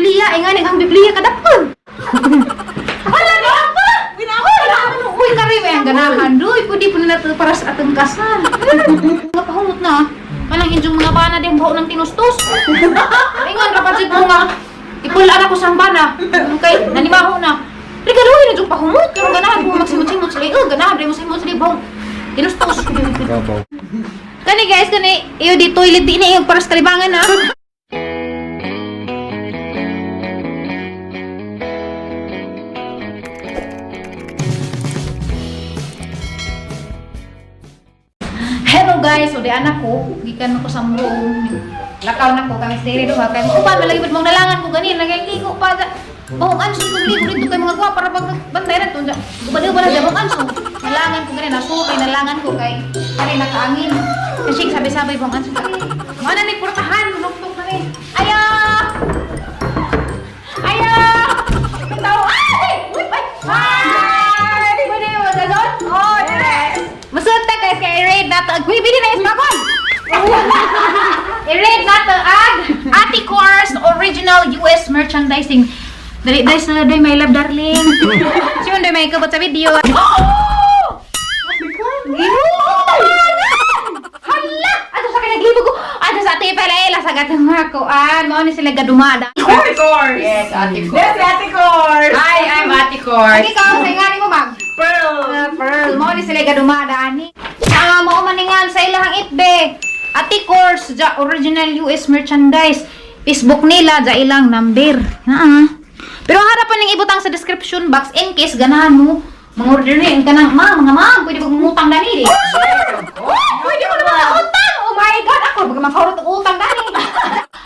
Biblia, ingani ang Biblia kadapon. Hala di apa? Uy, kari may ang ganahan. Duy, pwede po na nato para sa atong kasal. Mga pahungot na. Kanang inyong mga bana din baho ng tinustos. Ingan, kapatid mo nga. Ipulaan ako sa bana. Okay, nanimaho na. Regaluhin na yung pahungot. Pero ganahan po magsimot-simot sila. Ganahan rin mo simot sila baho. Tinustos. Kani guys, kani. Iyo di toilet di na iyo para sa talibangan ha. Hello guys, so di anak ko, gikan ako sa room. Lakaw na ko kami siri do ha kay mo pa malagi mong nalangan ko ganin nagligo pa. Oh, anso ko ligo dito kay mga gwa para pag bantay ra to. Ubad ba na jabong anso. Nalangan ko ganin nasuri nalangan ko kay kani nakaangin. Kasi sabi-sabi bong anso. Mana ni portahan luktok na ni. Aya! Aya! Bitaw ay! Uy, ay! Hi! Pwede mo galon? Oh, yes. Masunta guys kay i-raid na to. Bili na ispakon! I-raid na to ang Ate Course Original US Merchandising. Dali, my love darling. Sino day may ikabot sa video? Oh! Hala! Ato sa kanaglibo ko. Ato sa ate pala ila sa gatong hakuan. Mao ni sila gadumada. Ate Course! Yes, Ate Course. Yes, Ate Course! Hi, I'm Ate Course. Sige ka, sa ingani mo mag. Pearl! Pearl, mao ni sila gadumada ani. Mao maningan sa ilahang itbe. Ate Course, ja original US merchandise. Facebook nila, ja ilang number. Pero harapan ng ibutang sa description box in case ganahan mo mang-order ni ka ng mga ma'am, pwede mo umutang dani. Pwede mo naman utang. Oh my god, ako baga makaurot og utang dani.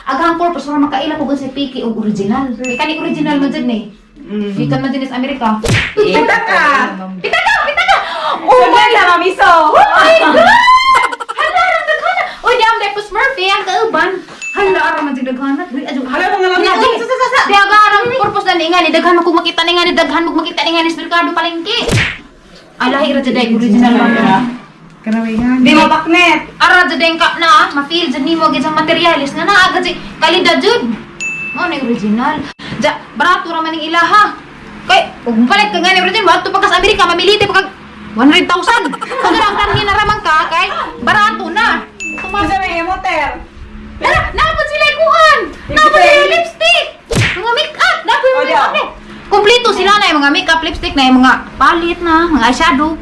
Agang purpose para makaila ko sa piki og original. Kani original mo jud ni. Gikan man din sa Amerika. Pita ka! Pita ka! Oh my god, mamiso! oh my god! Hala, daghan. Oy, di ang Lepus Murphy ang kauban. Hala, ara man daghan. Hala, mga lamig. Di agarang purpose na nga ni daghan mo kung makita ni nga ni daghan mo makita ni nga ni sa merkado palengke. Alahi ra jud ay original man. Karawihan. Di mapaknet. Ara jud ka na ma-feel jud nimo gid sa materialis nga naa gid kalidad jud. Mao ni original. Ja, barato ra man ning ilaha. Kay ug palit ka nga ni original bato pagka sa Amerika mamilite pagka 100,000. Kung ang kanhi na ramang ka kay barato na. Kumasa may emoter. Napon sila ikuhan! Napon sila lipstick! Mga make-up! Napon yung make-up eh! Kompleto sila na yung mga make-up, lipstick na yung mga palit na, mga eyeshadow.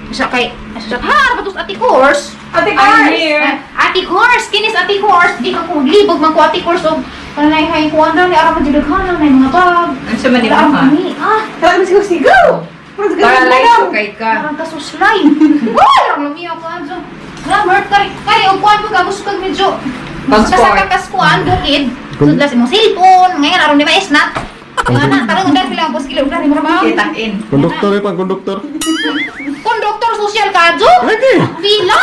Isa kay... Ha! Ano ba Ate Course? Ate I'm Course! here! Ate Course! Kinis Ate Course! Di ka kung libog man ko Ate Course o pananayahay ko ano ni Araman Jilaghanan na yung mga bag. Ano siya man Parang ha? kami, Tara mo sigaw! Para like ko kay ka. Parang kasuslay. Uy! Ang lumiyaw ko ano. Ramert, kari o kuhan ko ka gusto kag medyo Passport. kaskuan bukid. Sudlas imong cellphone, ngayon aron di maesnat. Ana, tarong ndar sila ang boskilo ndar mo ra. Kitain. Konduktor eh, pang-konduktor. Konduktor social kadyo. Lagi! Pila.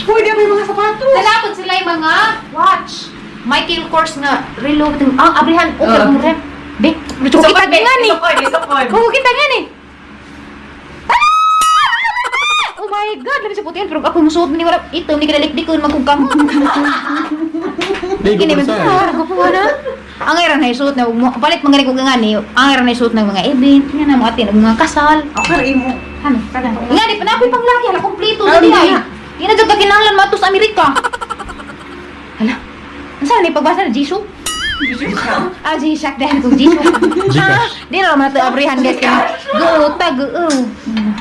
Pwede ba yung mga sapatos? Dalapod sila yung mga watch. Michael Kors nga relo ang abrihan o mo rin. Be, kita nga ni. Isokod. Oo, kita nga ni. Oh my God, labi sa putihan, pero ako musuot ni wala ito, hindi kinalikdikon magkukam. Ligo Kini pa man sa ako po na. Ang era na isuot na palit mga ko nga ni, ang era na isuot ng mga event, nga na mga atin mga kasal. Okay, mo. Ano, kada. Nga di panapoy pang laki, hala kompleto sa diay. Di na jud ka kinahanglan mato sa Amerika. Hala. Unsa ni pagbasa na Jisoo? Ah, G-Shock dahil kung Jisoo. Di na naman ito abrihan guys. Go, tag-o.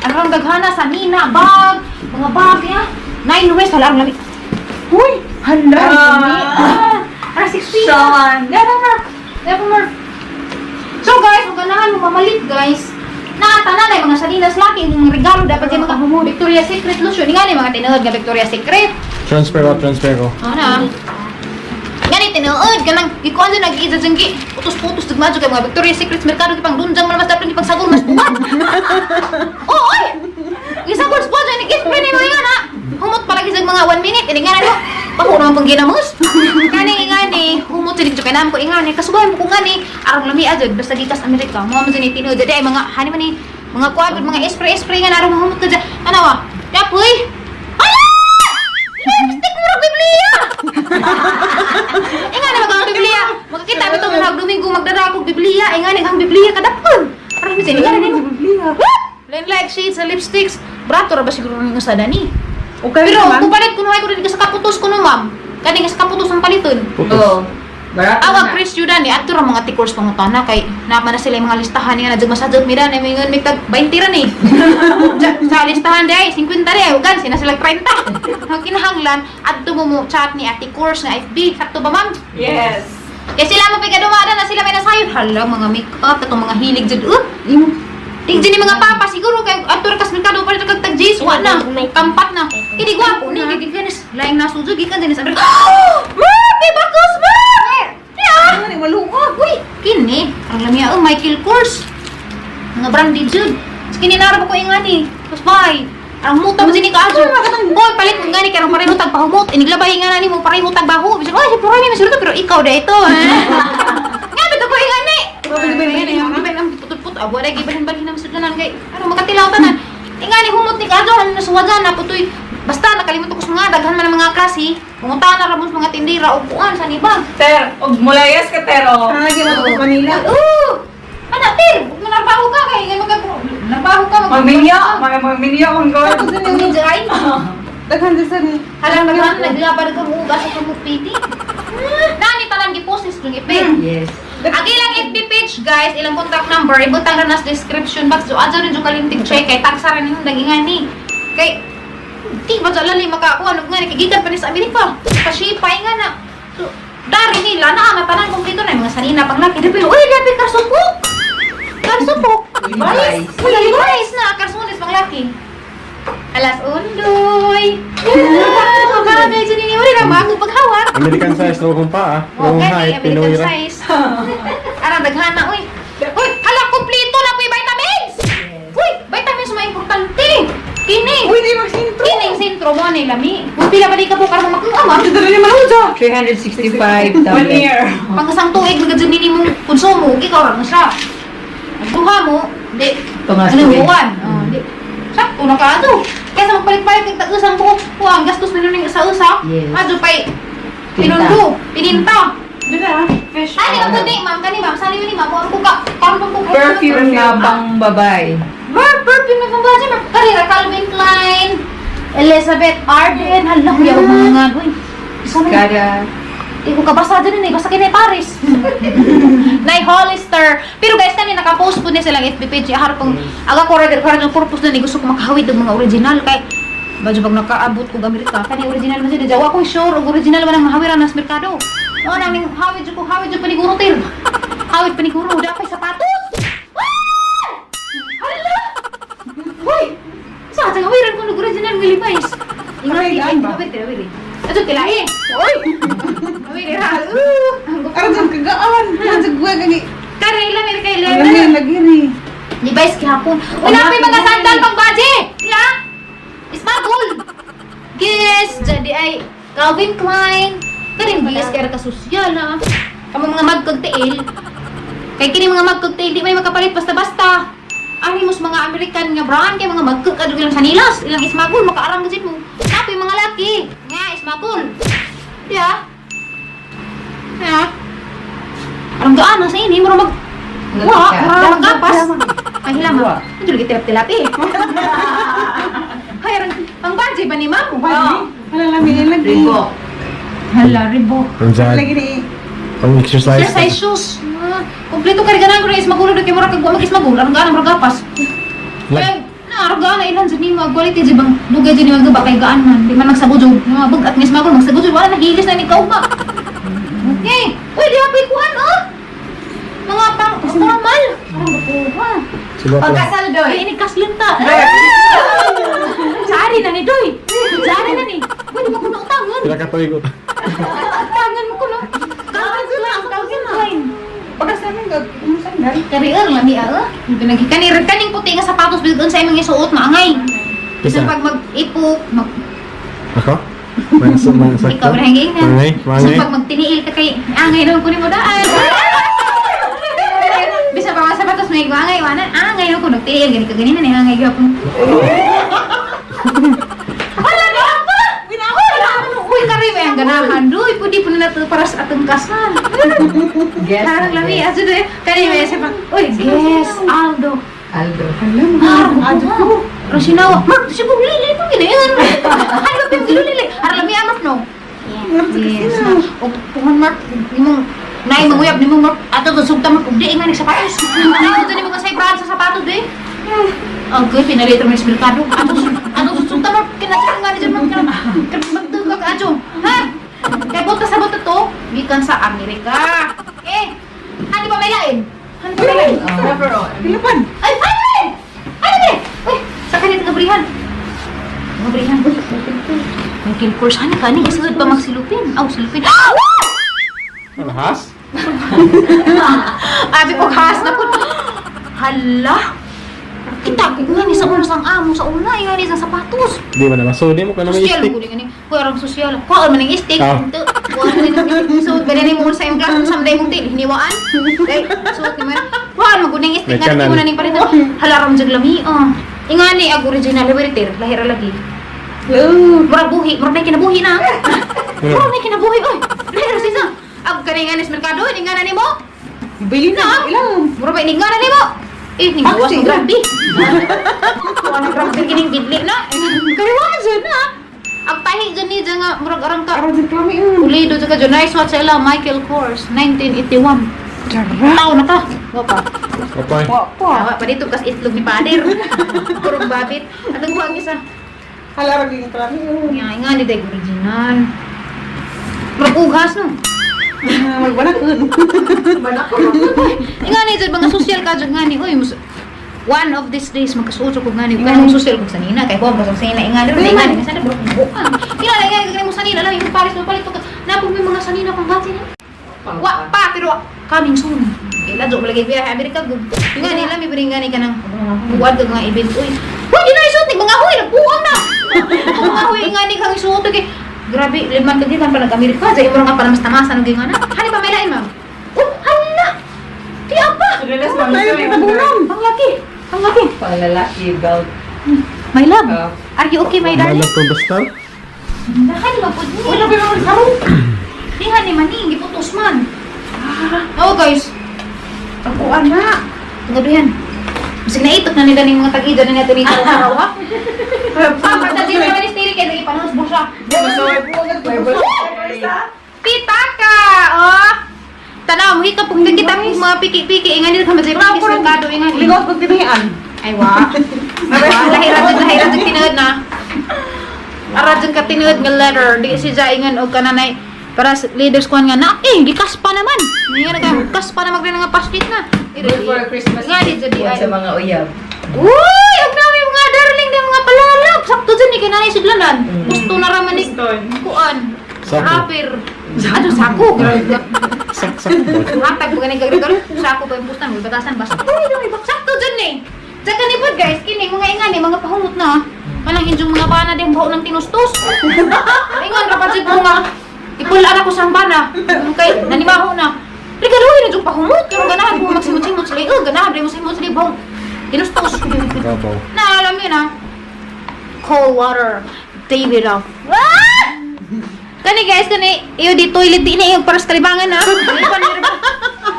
Arang daghana sa Nina, bag, mga bag ya. 9 West, hala, ang lamig. Uy! Hala, Ara, 6 feet. Sean. Never more. So guys, kung ganahan mo mamalit guys, nakatanan ay mga Salinas Lucky, yung regalo dapat yung mga Victoria's Secret lotion. Nga ni mga tinuod nga Victoria's Secret. Transfer ko. Ano? Ganit tinuod ka nang ikuan dyan nag-iisa dyan ki putos-putos dagmadyo kay mga Victoria's Secret merkado ki pang dunjang man mas dapat ni pagsagol mas buwan. Oh, oy! Gisagol spot dyan, i-spray ni mo yan ha! Humot palagi sa mga 1 minute, ini nga na no? Paho naman pang ginamos. Kani ingani, humot sinig dyan kanam ko ingani, kasubay mo ko ngani, arang lami adjad, basta gikas Amerika, mga man dyan tinuod dyan, mga hani man ni, mga kuwan, mga spray nga na arang humot ka dyan. Ano Yapoy! Lipstick mo Biblia! Inga na mga Biblia! Magkakita mo itong lipstick. Lain like shades sa lipsticks. Brato ra ba siguro nga sa dani? Okay, Pero naman. kung palit ko na ko rin sa kaputos ko no ma'am. Kani nga sa kaputos ang paliton. Putos. Oo. Barato Awag na. Chris Judan ni ato ra mga tikors pangutana kay naman na sila yung mga listahan niya na jud masadot mi dan may ngon mig tag 20 ra ni. Sa listahan day 50 day ugan sina sila 30. Ang kinahanglan adto mo chat ni ati course nga FB sakto ba ma'am? Yes. Kaya sila mo dumada na sila may nasayod. Hala, mga make-up, itong mga hilig dyan. Tingin ni mga papa, siguro kay ato kas merkado pa rin kagtag-jis. Wala na, kampat na. Kini gwapo ni, kaya ganis, laing nasudyo, gikan din sa Amerika. Mami, bagus, mami! Yeah! Ano ni malungkot? Uy, kini, ang lamia, Michael Kors. Mga branded dyan. Kini narap ko yung ani. Tapos bye. Ang muta mo sini kaadyo. Boy, palit mo gani karang pareho tag pahumot. Iniglabay nga nani mo pareho tag baho. Bisan, "Oy, puro mi masulo pero ikaw da ito." Nga bitaw ko yung ani. Ang ang putut-put abo ra gibalhin-balhin na masudanan kay ano makatilaw tanan. Ingani humot ni kaadyo han nasuwagan na putoy. Basta nakalimutan ko sa mga daghan man ang mga klase. Pumunta na ra mo sa mga tindera o kuan sa nibag. Ter, og mulayas ka, Ter, oh. Lagi mo sa Manila. Anak, Ter, manarbaho ka kay narbaho ka Magminyo, mong gawin. Tapos na yung ninja ay. Daghan din sa ni. Halang naghan naglabad ka mo ugas sa mupiti. Nani tanan gi-post yung ipe. Yes. Ang ilang FB page guys, ilang contact number, ibutang ra nas description box. So adto rin jud kalimtig check kay tagsa ra nimo dagingan ni. Kay di ba lali makakuha og ngani kay gikan pa ni sa Amerika. Pasipay nga na. So dari nila na tanan kompleto na yung mga sanina panglaki. Pero uy, dapat ka supok. Karsupok. Levi's. Levi's na karsunis panglaki. Alas undoy. Bagay dyan ni uri na bago paghawak. American size, no kung pa ah. Oh, Kung gani, height, Pinoy American ra. size. Ara, daghana, uy. Uy, hala, kumplito na po yung vitamins. Uy, vitamins mga importante. Kini. Uy, di magsintro. Kini yung sentro mo, anay lami. Uy, pila ba di ka po karang makakama? Ito na ni Maluja. 365 1 tablets. year. Pagkasang tuig, mga dyan nini mong konsumo, ikaw lang siya. Ang tuha mo, di, Tungas ano, tuig. buwan. Di, sakto na ka, ano. Kaya sa magpalit-palit, kag tag-usang buhok ko, ang gastos na nun yung isa-usa. Yes. Ado pa'y, Pinta. pinundo, pininta. Dito na. Fish. Ani ang kundi, ma'am, kani ma'am, sani ni ma'am, ang buka, karon pang buka. Perfume na pang babae. Perfume na pang babae, ma'am. Karira Calvin Klein, Elizabeth Arden, hala ko yung mga nga, uy. Isa na yun. Kada Di ko kabasa dyan eh, basta kinay Paris. Nay Hollister. Pero guys, kani naka-post po niya silang FB page. Harap pang, aga ko rin yung purpose na gusto ko makahawid ng mga original. Kay, badyo pag nakaabot ko Amerika, kani original man siya. Jawa ko sure, og original man ang mahawiran nas merkado. Oo, nang hawid ko paniguro tir. Hawid paniguro, dapat sapatos. Ah! Hala! Hoy! Sa ating hawiran ko ng original ng Levi's. Ingat, hawid. Ito kila eh. Oy! Hawid ha. Aram sa kagaan. Aram sa guwa gani. Kare ilang may kay Lagi, level. lagi ni. Levi's kihapon. Wala pa yung mga sandal pang budget. Kaya? Smuggle. Yes, jadi ay Calvin Klein. Karing bias kaya ka sosyal ha. Kamu mga magkagtail. Kay kini mga magkagtail di may makapalit basta-basta. Ani mos mga American nga brand kay mga magkagkadug ilang sanilas, ilang smuggle makaarang gid mo. Tapi mga laki, nga smuggle. Ya. Ya. Arang gaan na sa ini mo mag Wah, orang kapas. Ay hilang. Itu lagi tilap-tilap eh. Hay ang budget ba ni ma'am? Wala lamin ni lagi. Reebok. Hala, Reebok. Ang sad. Lagi ni. Ang exercise. Exercise shoes. Kompleto ka rin ganang ko na ismagulo na kay mura kag mag-ismagulo. Arang gaan ang gapas. Kaya na arang gaan na ilan sa nimo quality di bang dugay di nimo ba kay gaan man. Di man nagsabujod. Bug at ismagulo magsabujod wala nahilis na ni kauma. Okay. Uy, di apay kuan oh. Mga pang formal. Arang bukuha. Suba ko. Pagkasal doy. Ay, ini kaslin ta. Sari na ni Doy. Sari na ni. Pwede mo ko na utangan. Pila ka tuig. Utangan mo ko na. Calvin lang, Calvin Klein. Pagkasal na gag. Sandal. Karier lang ni ah. Kanir kaning puti nga sapatos bigon sa imong isuot maangay. Bisan pag mag-ipok, Ako? Mga sakto. ikaw na hingin na. Mangay, Bisan mangay. pag magtiniil ka kay angay naman ko ni mo daan. Bisan pag mga sapatos may angay wanan, angay naman ko nagtiniil gani ka ganina ni angay gyapon. Wala na apa? Uy, kari may ang ganahan. Doy, pwede po na nato para sa atong kasal. Guess. Karang lami, aso doy. Kari may sa pag, uy, yes, Aldo. Aldo. Ajo ko. Pero sinawa, Mark, si Bong Lili pa ginayon. Ano ba yung gilulili? Aralami amat no? Yes. O, pungan Mark, imong naay manguyab ni mong Mark, ato to sugta Mark, ugdi nga ni sapatos. Ano to ni mga saybrahan sa sapatos eh? Okay, pinalito mo yung merkado. Ato sugta Mark, kinatang nga ni dyan Mark. Magtugag ka ato. Ha? Kaya buta sa buta to, gikan sa Amerika. Eh, ano ba may lain? Ano ba may lain? Pilapan. Ay, ano ba? Ano ba? Uy, sa kanit ngabrihan. Ngabrihan. Mungkin course ano ka ni? Isulod pa magsilupin. Aw, silupin. Ano, has? Abi ko khas na po. Hala. Kita ko nga ni sa una sang amo sa una nga ni sa sapatos. Di ba naman? So, di mo ka naman Sosyal i-stick. ko din ko arang sosyal. Ko man ning stick. Ah. Ko man ning so bali mo sa imong class sa day mong til hiniwaan. Dai, suot ni man. Ko man guning stick May nga kanan. mo na ning palitan. Halaram jag lami. Ingani ag original liberty lahira lagi. Murag buhi, murag na kinabuhi na. Murag na kinabuhi oy. Lahira sisa. Ag kani nga nis merkado ni nga na nimo. Bili na. Ilang. Murag ba ni nga na nimo. Eh, ning gawas ng grabe. Kuha ng grabe kining bidli na. Kariwasan na. Ang tahi dyan ni dyan nga, murag arang ka. Aron din kami. Ulido dyan ka dyan. Nice watch sila, Michael Kors, 1981. Tao na ta. Wapa. Kapay. Tawa pa dito kas itlog ni pader. Kurong babit. At ang buwang isa. Halarag din kami. Nga ni Dag original. Murag ughas no. Magbanakon. Nga ni dyan, mga social ka dyan nga ni. Uy, one of these days magkasuso ko nga ni. Kaya mong social ko sa nina. Kaya ko ang sanina. Nga ni, nga ni. Sana bro, buka. Nga ni mo sanina lang. Yung palis mo palit. Napag may mga sanina pang bati na. Wa pa, pero coming soon. Kaya ladyo, malagay ko yung Amerika. Nga nila, may paringani ka ng buwad ka mga event. Uy, di na isuot. Mga huy, nagbuwang na. Mga huy, nga ni kang isuot. Grabe, liman ka din pa nag-Amerika. Sa imo nga pa mas tamasan ng gingana. Hani pa may lain, ma'am? Oh, hala! Di apa? Tayo pinabunan. Ang laki. Ang laki. Panglalaki, belt. My love, are you okay, my darling? Malag ko basta. Hani ba po? Wala ba naman saro? Di hani maning, giputos man. Oh, guys. Pagkuan na. Gabihan. Masig naitok na nila ng mga tag-ida na natin dito sa araw, ha? Pagkata din naman ni Stiri, kaya ipanos mo siya. Pitaka! Oh! Tanaw, mo hika pong kita mga piki-piki. Ingan nito ka masig piki sa merkado. Ingan nito. Ligot pag tinihan. Ay, wa. Lahira dyan tinuod na. Ara dyan ka tinuod nga letter. Di si Jaingan o kananay. Para sa leaders ko nga na, gikas pa naman. Ngayon na kas pa na magrin nga paslit na. Before Christmas, Nga di dyan di ay. sa mga uyab. Uy! Ang dami mga darling ng mga palalap. Sakto dyan ni kananay siglanan. Gusto na raman ni kuan. Sako. Rapper. Ano, sako? Sak-sak ba? Hatag mo ganun gagawin. Sako pa yung pustan. May batasan. Basta. Sakto dyan eh. Diyan ka nipod guys. Kini mga ingan eh. Mga pahungot na. Malang yung mga bana din baho ng tinustos. Ingan rapatid mo nga. Ipulaan ako sa bana. Okay, nanimaho na. Regaluhin na yung pahungot. Pero ganahan mo magsimot-simot sila. Ganahan rin mo simot sila baho. Tinustos. Babaw. Na alam yun ah. Cold water. David off. Kani guys, kani iyo di toilet di na iyo para sa kalibangan ha.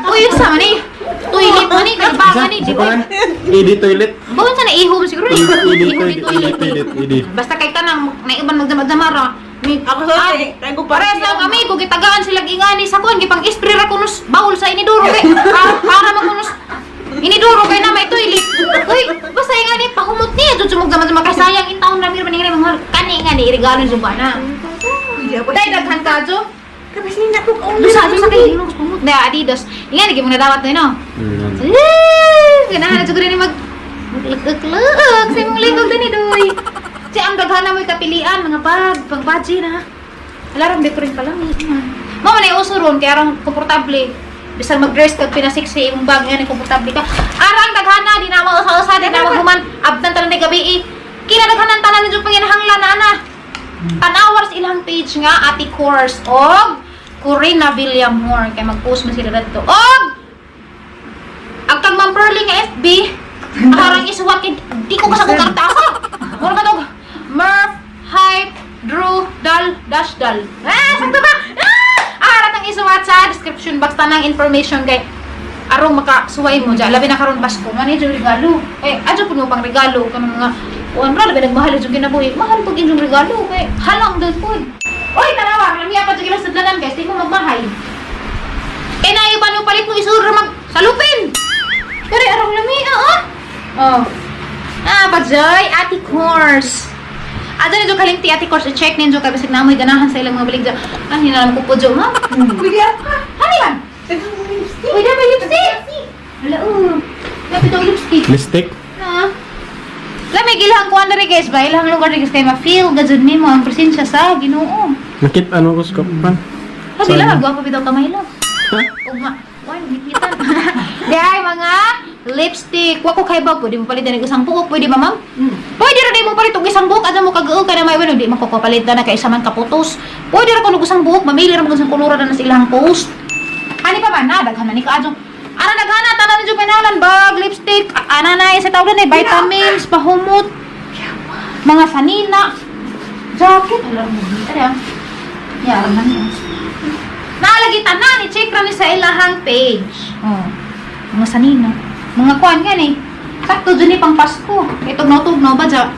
Uy, sa mani. Toilet mani kalibangan ni di ba? Idi toilet. Bawon sa na iho mo siguro. Idi Iho di toilet. Idi. Idi. Basta kay kanang naiban magdamag-damara. Ako sa tayo ko Pares lang kami kung gitagaan sila ingani sa kon gipang spray ra kunos bawol sa iniduro kay para makunos iniduro kay na may toilet. Uy, basta ingani pahumot niya jud sumugdamag kay sayang in taon na mir maningani mga kani ingani regalo jud ba na. Dai daghan ka jo. Kapag sinina ko Lusa sa kay hinong kumot na Adidas. Ingani gyud mo nadawat na no. Ganahan jud ni mag lek-lek sa imong lingkod ni doy. Si ang daghana mo'y kapilian, mga bag, pang-baji na. Alarang ko rin pala, mama na yung uso ron, kaya arang komportable. Bisang mag-dress kag pinasiksi imong bag nga, komportable ka. Arang daghana, di na mausa-usa, di na mahuman, abdan tanan ni gabi. Kinadaghanan tanan ni Jung panginahanglan na, ana. Tanawar sa ilang page nga, Ate Kors, og Corina Villamor, kaya mag-post mo sila dito. Og, ang tagmang Pearly nga FB, arang isuwat, di ko kasang kartasa. Mura ka dog. Murph, Hype, Drew, Dal, Dash, Dal. Sakto ba? Arat ang isuwat sa description box tanang information kay arong makasuway mo dyan, labi na karon Pasko, man yung regalo. Adyo po mo pang regalo, kanang mga, labi nagmahal yung ginabuhi, mahal pag yung regalo, halang doon po. Oy, tanawa, lami apa dyan kinasadlanan guys, di mo magmahay. Na yung paano palit mo isura salupin. Pero arong lami, Pajoy, Ate Course. Ada na dyan kalimti, Ate Course, i-check ninyo kaya basig namoy ganahan sa ilang mga balik dyan. Hinalam ko po dyan, ha? Pwede ako ka. Hani man? Pwede ba lipstick? Wala, Lapit ang lipstick. Lipstick? Lamig, ilahang ko na rin guys ba? Ilahang lugar rin guys kayo ma-feel gazon ni mo ang presensya sa Ginoo. Nakit ano ko sa kapan? Sabi lang, magwapa bitaw kamay lang. Ugma. Why, nikitan. Di ay, mga lipstick. Wako kay ba? Pwede mo palitan ng isang buhok. Pwede ba, ma'am? Pwede rin mo palit ng isang buhok. Ada mo kag-uog ka na may wala. Di makakapalitan na kay isa man kaputos. Pwede rin ko ng isang buhok. Mamili rin mo isang kulura na sa ilang post. Ani pa man, daghan na ni kaadjong. Ana daghan na tanan ni pinalan bag, lipstick, ana na sa tawag ni vitamins, pahumot. Mga sanina. Jacket, alam mo ni. Ara. Ya, man yan. Naalagi tanan, i-check ra ni sa ilahang page. Mga sanina. Mga kuan yan eh. Sakto dyan pang Pasko. Itugnaw-tugnaw ba dyan?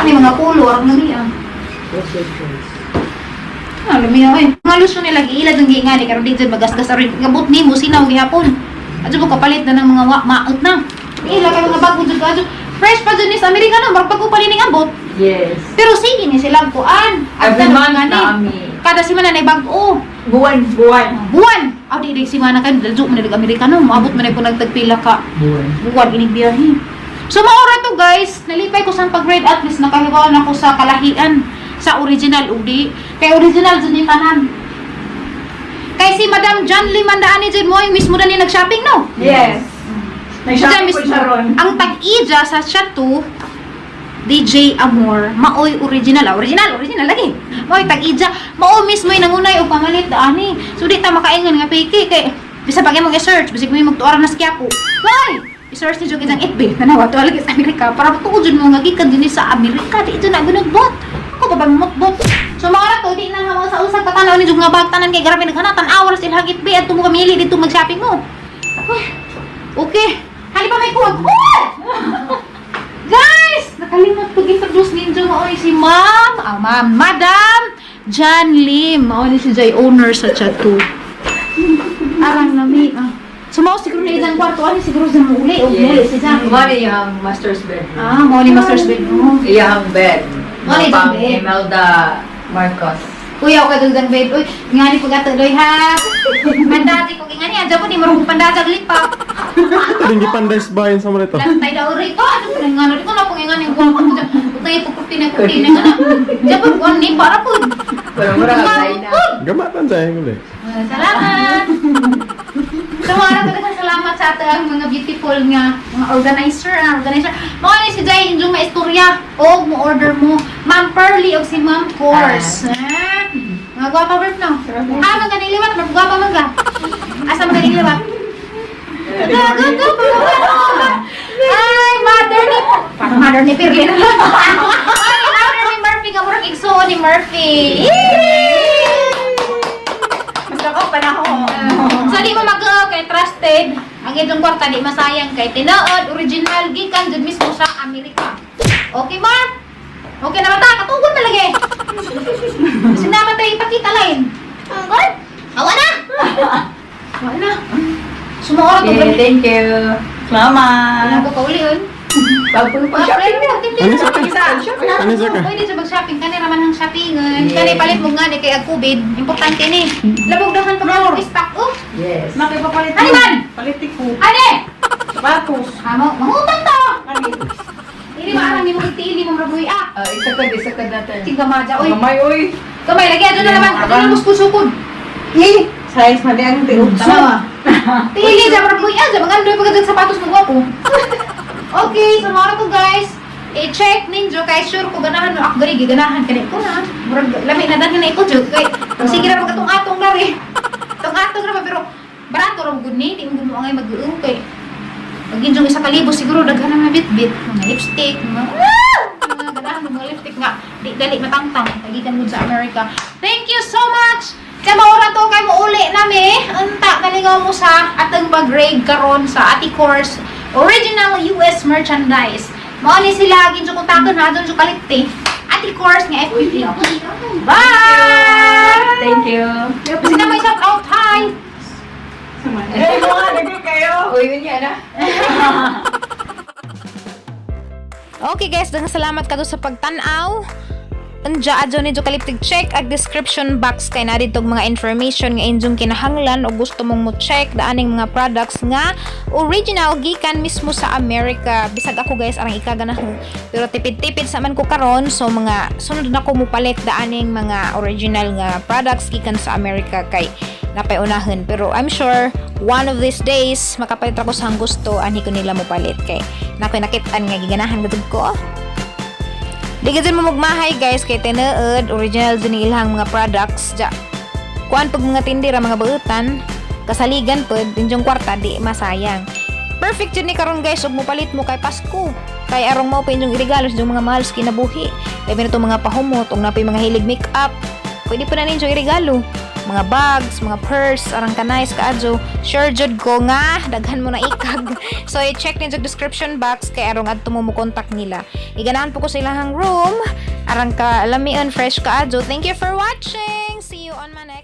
May mga pulo, arang naliang. What's your choice? Lumiyaw eh. Mga lusyon nila, giilad ng gingani, karon di dyan magasgas arin. Ngabot ni mo, sinaw gihapon. At dyan mo kapalit na ng mga maot na. Ila kayo mga bago dyan ka. Fresh pa dyan ni sa Amerikano, marapag ko pa rin ng abot. Yes. Pero sige ni silang kuan. Every month na kami. Kada simana na bago. Buwan. Buwan! Aw, di simana ka, dadyo mo na Amerikano, maabot mo na po nagtagpila ka. Buwan, inibiyahe. So, maura to guys, nalipay ko sa pag-grade at least nakahiwawan ako sa kalahian sa original udi. Kay original dyan yung tanan. Kay si Madam John Limandaan ni Jen mo, yung mismo na niya nag-shopping, no? Yes. Nag-shopping ko siya ron. Ang tag-ija sa Chateau, DJ Amor, maoy original lagi. Maoy tag-ija, mao mismo yung nangunay o pamalit daani. So di ta makaingon nga piki kay bisa pag mo i-search, bisig mo magtuara na skya ko. Hoy, i-search ni jud ang FB, tanawa to lagi sa Amerika para tuod jud mo nga gikan dinhi sa Amerika, di ito na gunagbot. Ako ba motbot? So mga rato di na nga sa usag patanaw ni jud nga bag tanan kay grabe naghanatan hours il hagit bi at mo kamili dito mag-shopping mo. Okay. Hali pa may kuwag. Guys! Nakalimot ko introduce ninyo maoy si Ma'am. Madam John Lim. Maoy si Jay owner sa Chateau. Arang nami. So mao siguro na isang kwarto ani siguro sa muli o muli si John. Mali yung master's bedroom. Mao ni master's bedroom. Iyang bed. Mali Pang bed. Imelda Marcos. Kuya ko kadugdang bed. Uy, ngani pag ato doy ha. Mandati ko ngani adja ko ni marong pandagag lipa. Tinggi pandays bayan sa mga ito. Lantay daw rin ko. Ano ko ngano di ko na pong ngani ko ko. Utay po kurtina na. Japan ko ni para po. Pero mura ka na. Gamatan dyan yung ulit. Salamat! So, maraming salamat sa ating mga beautiful nga mga organizer. Mga ni si Jai Injong maistorya o mo-order mo Ma'am Pearly o si Ma'am Course. Mga gwapa birth no? Mga niliwat, mga gwapa mga. Asa mga niliwat? Ay, mother ni Pearly na. Ay, mother ni Murphy ka murag igsuon ni Murphy. Ako panahon. So di mo kay trusted. Ang itong kwarta di masayang kay tinuod original gikan jud mismo sa Amerika. Okay, Mark? Okay na mata, katugod na lagi. Kasi namatay ipakita lain. What? Awa na. Awa na. Sumora to. Thank you. Salamat. Ano ko paulion? Pag-shopping na. Ano sa ka? Ano sa ka? Pwede sa mag-shopping. Kani raman ang shoppingan. Yes. Kani palit mo nga ni kay COVID. Importante ni. Labog dahan pa mga stock. Oh. Yes. Makipapalit Ano man? Palitik ko. Ane! Sapatos. Mangutang to! Hindi maalam ni mo iti, mo marabuhi. Isa ka natin. Tingga madya. Uy, Kamay, oy. kamay, lagi ato na naman. Ato na muskul-sukod. Eh, size mali ang tiog. Tama. Pili, dyan marabuhi. Dyan, maganda yung pagkadag sapatos mo ako. Okay, so mga to guys. I-check ninyo kay sure ko ganahan no ako gani ganahan kani ko na. Murag lami na daghan na iko jud kay sige ra pagkatong-atong lari. Tong-atong ra pero barato ra gud ni, di mo gud angay mag-uong kay pagin jung isa ka libo siguro daghan na bit-bit, mga lipstick, mga ganahan mga lipstick nga di dali matangtang pagikan mo sa America. Thank you so much Sa maura to kay mo uli nami. Unta nalingaw mo sa atang mag-raid karon sa Ati Course original US merchandise. Mao ni sila ginso kontakan ha dun sa kalite. Ati Course nga FB. Bye. Thank you. Sino may shout out hi. Eh, mga nagay kayo. Uy, yun yan ah. Okay guys, daghang salamat kadto sa pagtan-aw. Anja adyo ni Jokaliptig check ang description box kay na dito mga information nga inyong kinahanglan o gusto mong mo check daaning mga products nga original gikan mismo sa America. Bisag ako guys arang ikaganahan. Pero tipid-tipid sa man ko karon so mga sunod na ko mo palit daaning mga original nga products gikan sa America kay napay unahan. Pero I'm sure one of these days makapalit ako sa gusto anhi ko nila mo palit kay nakoy nakitaan nga giganahan gud ko. Di ka dyan mo magmahay guys kay tinuod original din ilang mga products ja. Kuan pag mga tindira mga bautan kasaligan pod dinjong kwarta di masayang. Perfect yun ni karon guys ug mopalit mo kay Pasko. Kay arong mao pa inyong irigalo sa mga mahal sa kinabuhi. Labi na mga pahumot ug napay mga hilig makeup. Pwede pa na ninyo irigalo. Mga bags, mga purse, arang kanais kaadyo. Sure jud ko nga daghan mo na ikag. So i-check ninyo sa description box kay arong adto mo contact nila. Iganahan po ko sa ilang room. Arang ka lamian fresh kaadyo. Thank you for watching. See you on my next